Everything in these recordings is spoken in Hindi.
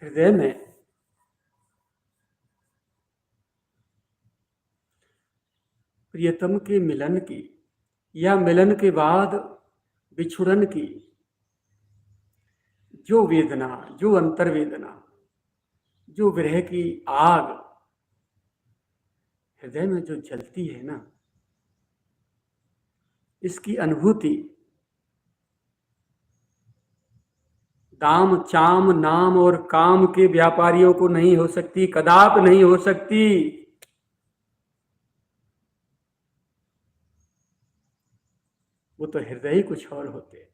हृदय में प्रियतम के मिलन की या मिलन के बाद बिछुड़न की जो वेदना, जो अंतर्वेदना, जो विरह की आग हृदय में जो जलती है ना, इसकी अनुभूति दाम, चाम, नाम और काम के व्यापारियों को नहीं हो सकती, कदाप नहीं हो सकती। वो तो हृदय ही कुछ और होते।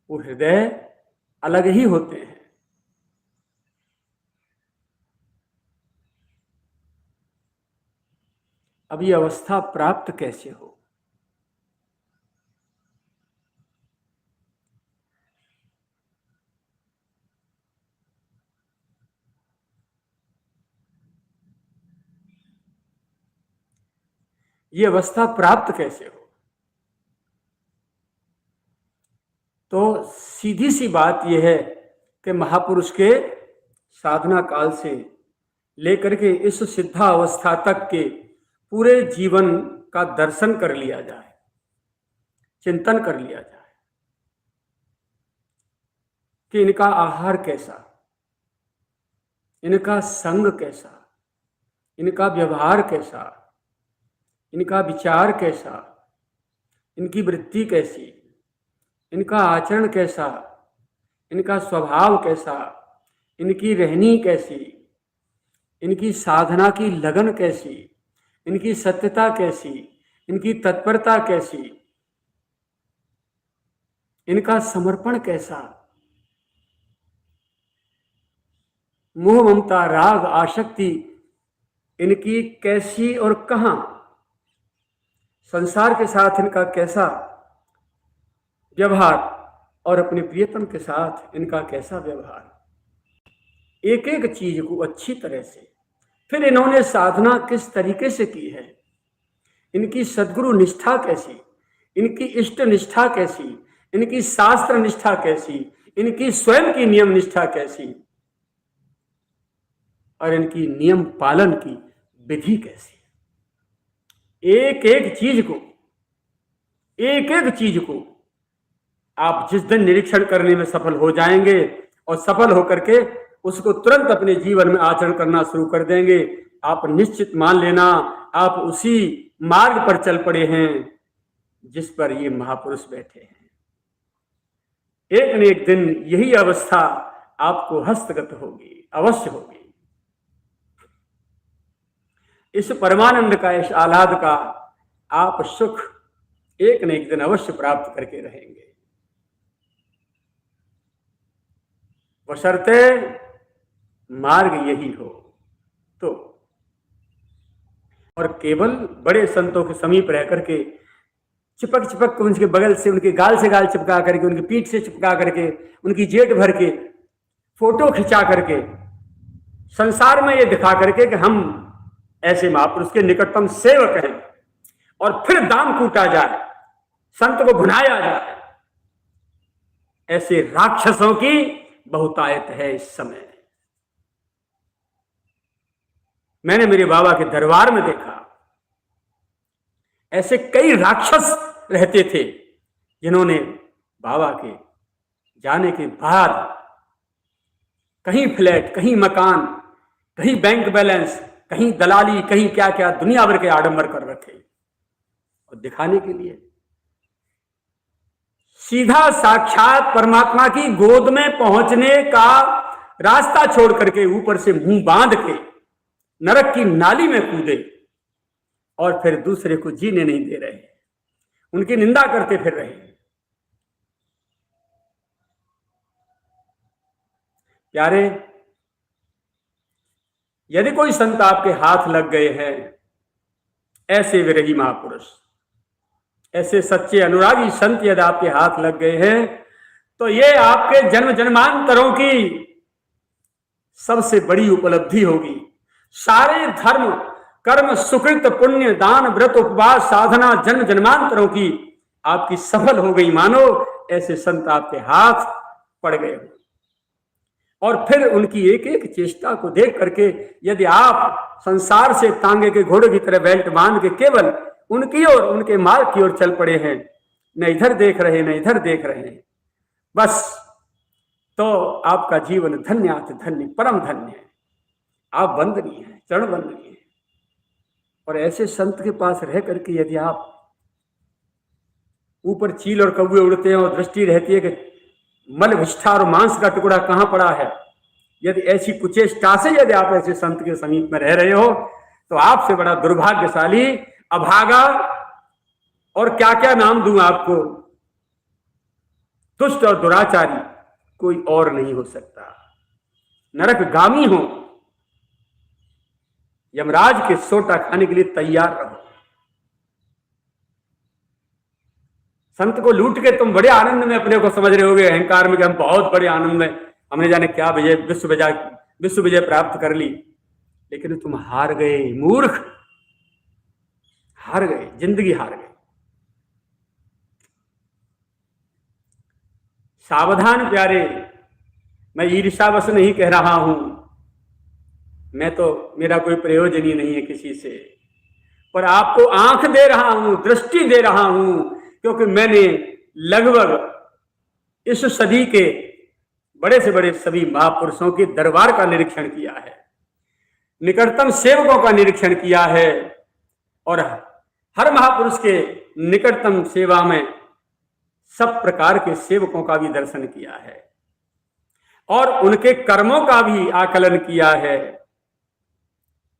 वो हृदय अलग ही होते हैं। अब ये अवस्था प्राप्त कैसे हो? ये अवस्था प्राप्त कैसे हो? तो सीधी सी बात यह है कि महापुरुष के साधना काल से लेकर के इस सिद्धा अवस्था तक के पूरे जीवन का दर्शन कर लिया जाए, चिंतन कर लिया जाए कि इनका आहार कैसा, इनका संग कैसा, इनका व्यवहार कैसा, इनका विचार कैसा, इनकी वृत्ति कैसी, इनका आचरण कैसा, इनका स्वभाव कैसा, इनकी रहनी कैसी, इनकी साधना की लगन कैसी, इनकी सत्यता कैसी, इनकी तत्परता कैसी, इनका समर्पण कैसा, मोह, ममता, राग, आसक्ति इनकी कैसी और कहां, संसार के साथ इनका कैसा व्यवहार और अपने प्रियतम के साथ इनका कैसा व्यवहार, एक एक चीज को अच्छी तरह से। फिर इन्होंने साधना किस तरीके से की है, इनकी सद्गुरु निष्ठा कैसी, इनकी इष्ट निष्ठा कैसी, इनकी शास्त्र निष्ठा कैसी, इनकी स्वयं की नियम निष्ठा कैसी और इनकी नियम पालन की विधि कैसी। एक एक चीज को आप जिस दिन निरीक्षण करने में सफल हो जाएंगे और सफल होकर के उसको तुरंत अपने जीवन में आचरण करना शुरू कर देंगे, आप निश्चित मान लेना आप उसी मार्ग पर चल पड़े हैं जिस पर ये महापुरुष बैठे हैं। एक न एक दिन यही अवस्था आपको हस्तगत होगी, अवश्य होगी। इस परमानंद का, इस आह्लाद का आप सुख एक न एक दिन अवश्य प्राप्त करके रहेंगे, बशर्ते मार्ग यही हो तो। और केवल बड़े संतों के समीप रह करके चिपक चिपक के उनके बगल से, उनके गाल से गाल चिपका करके, उनकी पीठ से चिपका करके, उनकी जेठ भर के फोटो खिंचा करके संसार में ये दिखा करके कि हम ऐसे महापुरुष के निकटतम सेवक हैं, और फिर दाम कूटा जाए, संत को भुनाया जाए, ऐसे राक्षसों की बहुतायत है इस समय। मैंने मेरे बाबा के दरबार में देखा, ऐसे कई राक्षस रहते थे जिन्होंने बाबा के जाने के बाद कहीं फ्लैट, कहीं मकान, कहीं बैंक बैलेंस, कहीं दलाली, कहीं क्या क्या दुनिया भर के आडंबर कर रखे, और दिखाने के लिए सीधा साक्षात परमात्मा की गोद में पहुंचने का रास्ता छोड़ करके ऊपर से मुंह बांध के नरक की नाली में कूदे, और फिर दूसरे को जीने नहीं दे रहे, उनकी निंदा करते फिर रहे। प्यारे, यदि कोई संत आपके हाथ लग गए हैं, ऐसे विरही महापुरुष, ऐसे सच्चे अनुरागी संत यदि आपके हाथ लग गए हैं, तो ये आपके जन्म जन्मांतरों की सबसे बड़ी उपलब्धि होगी। सारे धर्म, कर्म, सुकृत, पुण्य, दान, व्रत, उपवास, साधना जन्म जन्मांतरों की आपकी सफल हो गई मानो, ऐसे संत आपके हाथ पड़ गए हो। और फिर उनकी एक एक चेष्टा को देख करके यदि आप संसार से तांगे के घोड़े की तरह बेल्ट बांध के केवल उनकी ओर, उनके मार्ग की ओर चल पड़े हैं, न इधर देख रहे न इधर देख रहे हैं, बस, तो आपका जीवन धन्य धन्य परम धन्य है। आप वंदनीय हैं, चरण वंदनीय है। और ऐसे संत के पास रह करके यदि आप ऊपर चील और कौवे उड़ते हैं और दृष्टि रहती है कि मल विष्ठा और मांस का टुकड़ा कहां पड़ा है, यदि ऐसी कुचेष्टा से यदि आप ऐसे संत के समीप में रह रहे हो तो आपसे बड़ा दुर्भाग्यशाली, अभागा और क्या क्या नाम दूं आपको, दुष्ट और दुराचारी कोई और नहीं हो सकता। नरकगामी हो, यमराज के सोटा खाने के लिए तैयार रहो। संत को लूट के तुम बड़े आनंद में अपने को समझ रहे होगे, अहंकार में कि हम बहुत बड़े आनंद में, हमने जाने क्या विश्व विजय प्राप्त कर ली, लेकिन तुम हार गए मूर्ख, हार गए, जिंदगी हार गए। सावधान प्यारे, मैं ईर्ष्यावश नहीं कह रहा हूं, मैं तो, मेरा कोई प्रयोजन ही नहीं है किसी से, पर आपको आंख दे रहा हूं, दृष्टि दे रहा हूं, क्योंकि मैंने लगभग इस सदी के बड़े से बड़े सभी महापुरुषों के दरबार का निरीक्षण किया है, निकटतम सेवकों का निरीक्षण किया है, और हर महापुरुष के निकटतम सेवा में सब प्रकार के सेवकों का भी दर्शन किया है, और उनके कर्मों का भी आकलन किया है,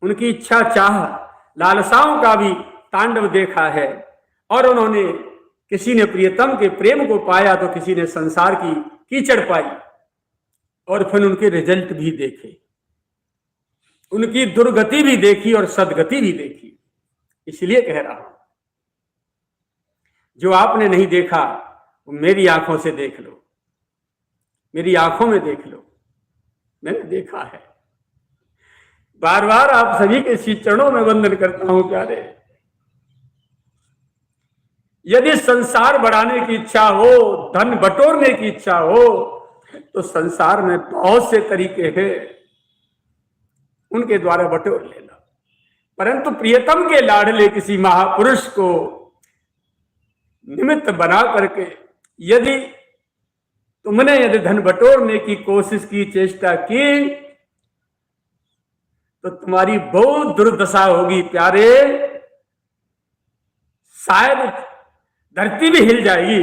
उनकी इच्छा चाह लालसाओं का भी तांडव देखा है। और उन्होंने, किसी ने प्रियतम के प्रेम को पाया तो किसी ने संसार की कीचड़ पाई, और फिर उनके रिजल्ट भी देखे, उनकी दुर्गति भी देखी और सदगति भी देखी। इसलिए कह रहा हूं, जो आपने नहीं देखा वो मेरी आंखों से देख लो, मेरी आंखों में देख लो, मैंने देखा है। बार बार आप सभी के श्री चरणों में वंदन करता हूं प्यारे। यदि संसार बढ़ाने की इच्छा हो, धन बटोरने की इच्छा हो, तो संसार में बहुत से तरीके हैं, उनके द्वारा बटोर लेना। परंतु प्रियतम के लाडले किसी महापुरुष को निमित्त बना करके यदि तुमने धन बटोरने की कोशिश की, चेष्टा की, तो तुम्हारी बहुत दुर्दशा होगी प्यारे। शायद धरती भी हिल जाएगी।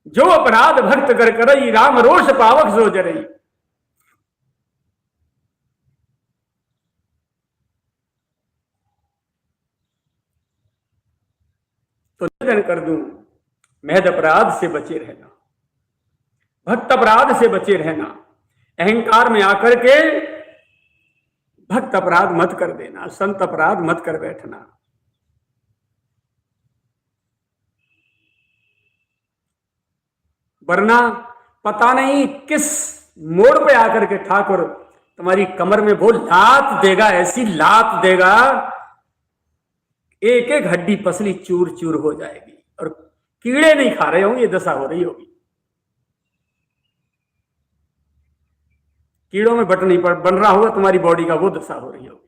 जो अपराध भक्त कर करई, राम रोष पावक सो जरई। तो निवेदन कर दूं, महद अपराध से बचे रहना, भक्त अपराध से बचे रहना, अहंकार में आकर के भक्त अपराध मत कर देना, संत अपराध मत कर बैठना। वरना पता नहीं किस मोड़ पे आकर के ठाकुर तुम्हारी कमर में वो लात देगा, ऐसी लात देगा, एक एक हड्डी पसली चूर चूर हो जाएगी और कीड़े नहीं खा रहे होंगे, ये दशा हो रही होगी। कीड़ों में बट नहीं बन रहा होगा तुम्हारी बॉडी का, वो दशा हो रही होगी।